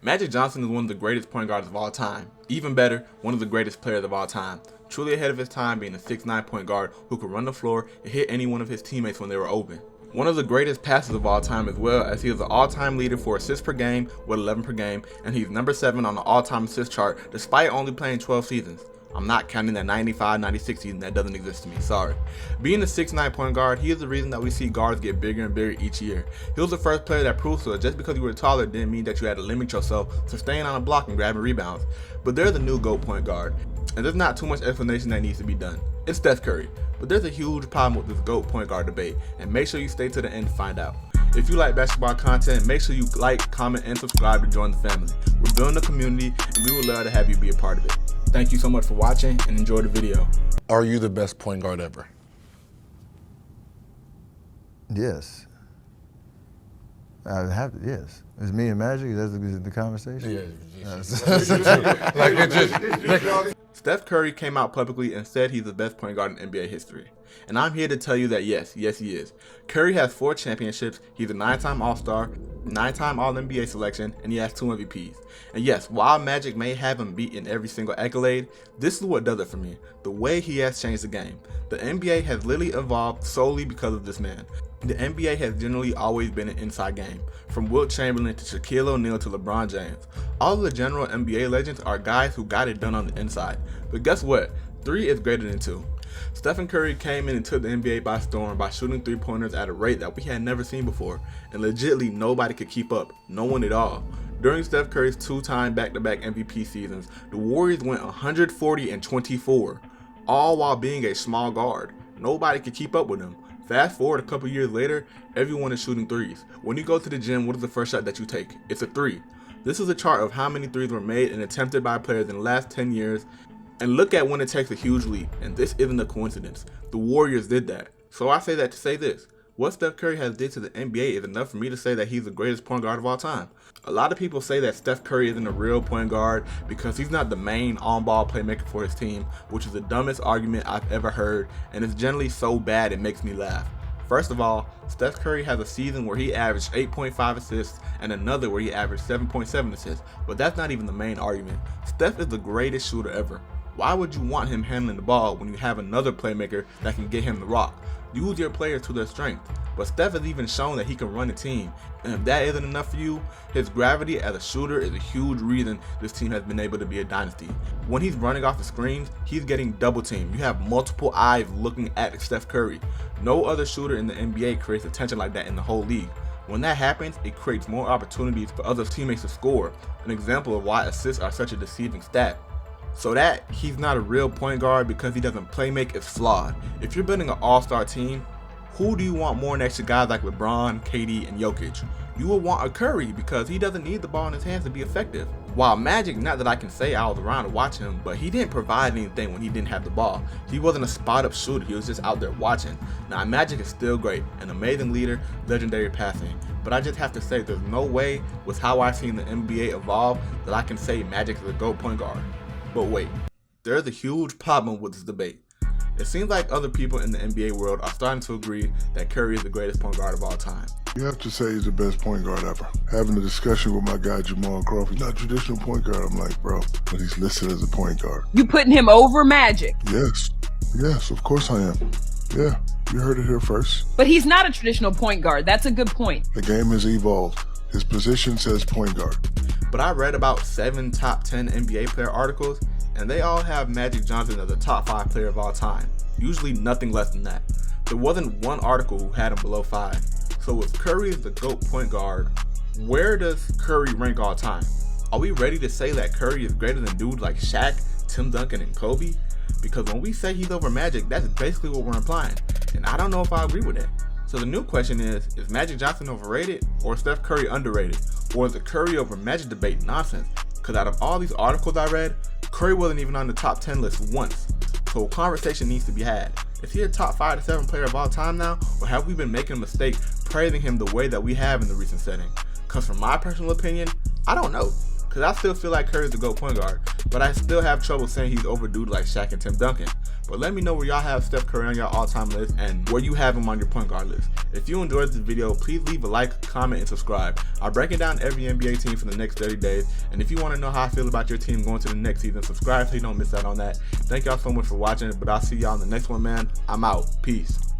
Magic Johnson is one of the greatest point guards of all time. Even better, one of the greatest players of all time. Truly ahead of his time, being a 6'9" point guard who could run the floor and hit any one of his teammates when they were open. One of the greatest passers of all time as well, as he is the all-time leader for assists per game with 11 per game, and he's number 7 on the all-time assist chart despite only playing 12 seasons. I'm not counting that 95-96 season, that doesn't exist to me, sorry. Being a 6'9" point guard, he is the reason that we see guards get bigger and bigger each year. He was the first player that proved so just because you were taller didn't mean that you had to limit yourself to staying on a block and grabbing rebounds. But there's a new GOAT point guard, and there's not too much explanation that needs to be done. It's Steph Curry. But there's a huge problem with this GOAT point guard debate, and make sure you stay to the end to find out. If you like basketball content, make sure you like, comment, and subscribe to join the family. We're building a community, and we would love to have you be a part of it. Thank you so much for watching, and enjoy the video. Are you the best point guard ever? Yes. Yes. It's me and Magic? Is that the conversation? Yeah. Steph Curry came out publicly and said he's the best point guard in NBA history. And I'm here to tell you that yes he is. Curry has 4 championships, he's a 9-time All-Star, 9-time All-NBA selection, and he has 2 MVPs. And yes, while Magic may have him beat in every single accolade, this is what does it for me: the way he has changed the game. The NBA has literally evolved solely because of this man. The NBA has generally always been an inside game, from Wilt Chamberlain to Shaquille O'Neal to LeBron James. All of the general NBA legends are guys who got it done on the inside. But guess what? 3 is greater than 2. Stephen Curry came in and took the NBA by storm by shooting 3-pointers at a rate that we had never seen before, and legitimately nobody could keep up, no one at all. During Steph Curry's 2-time back-to-back MVP seasons, the Warriors went 140-24, all while being a small guard. Nobody could keep up with him. Fast forward a couple years later, everyone is shooting threes. When you go to the gym, what is the first shot that you take? It's a 3. This is a chart of how many threes were made and attempted by players in the last 10 years. And look at when it takes a huge leap, and this isn't a coincidence. The Warriors did that. So I say that to say this: what Steph Curry has did to the NBA is enough for me to say that he's the greatest point guard of all time. A lot of people say that Steph Curry isn't a real point guard because he's not the main on-ball playmaker for his team, which is the dumbest argument I've ever heard, and it's generally so bad it makes me laugh. First of all, Steph Curry has a season where he averaged 8.5 assists and another where he averaged 7.7 assists, but that's not even the main argument. Steph is the greatest shooter ever. Why would you want him handling the ball when you have another playmaker that can get him the rock? Use your players to their strength. But Steph has even shown that he can run a team, and if that isn't enough for you, his gravity as a shooter is a huge reason this team has been able to be a dynasty. When he's running off the screens, he's getting double teamed. You have multiple eyes looking at Steph Curry. No other shooter in the NBA creates attention like that in the whole league. When that happens, it creates more opportunities for other teammates to score, an example of why assists are such a deceiving stat. So that he's not a real point guard because he doesn't play make is flawed. If you're building an all-star team, who do you want more next to guys like LeBron, KD, and Jokic? You will want a Curry because he doesn't need the ball in his hands to be effective. While Magic, not that I can say I was around to watch him, but he didn't provide anything when he didn't have the ball. He wasn't a spot-up shooter, he was just out there watching. Now Magic is still great, an amazing leader, legendary passing, but I just have to say there's no way with how I've seen the NBA evolve that I can say Magic is a GOAT point guard. But wait, there's a huge problem with this debate. It seems like other people in the NBA world are starting to agree that Curry is the greatest point guard of all time. You have to say he's the best point guard ever. Having a discussion with my guy Jamal Crawford, he's not a traditional point guard. I'm like, bro, but he's listed as a point guard. You putting him over Magic? Yes, of course I am. Yeah, you heard it here first. But he's not a traditional point guard. That's a good point. The game has evolved. His position says point guard. But I read about 7 top 10 NBA player articles, and they all have Magic Johnson as a top 5 player of all time. Usually nothing less than that. There wasn't one article who had him below 5. So if Curry is the GOAT point guard, where does Curry rank all time? Are we ready to say that Curry is greater than dudes like Shaq, Tim Duncan, and Kobe? Because when we say he's over Magic, that's basically what we're implying. And I don't know if I agree with that. So the new question is Magic Johnson overrated or Steph Curry underrated? Or is the Curry over Magic debate nonsense? Because out of all these articles I read, Curry wasn't even on the top 10 list once. So a conversation needs to be had. Is he a top 5 to 7 player of all time now? Or have we been making a mistake praising him the way that we have in the recent setting? Because from my personal opinion, I don't know. because I still feel like Curry's the GOAT point guard, but I still have trouble saying he's overdue like Shaq and Tim Duncan. But let me know where y'all have Steph Curry on your all-time list and where you have him on your point guard list. If you enjoyed this video, please leave a like, comment, and subscribe. I'm breaking down every NBA team for the next 30 days, and if you want to know how I feel about your team going to the next season, subscribe so you don't miss out on that. Thank y'all so much for watching, but I'll see y'all in the next one, man. I'm out. Peace.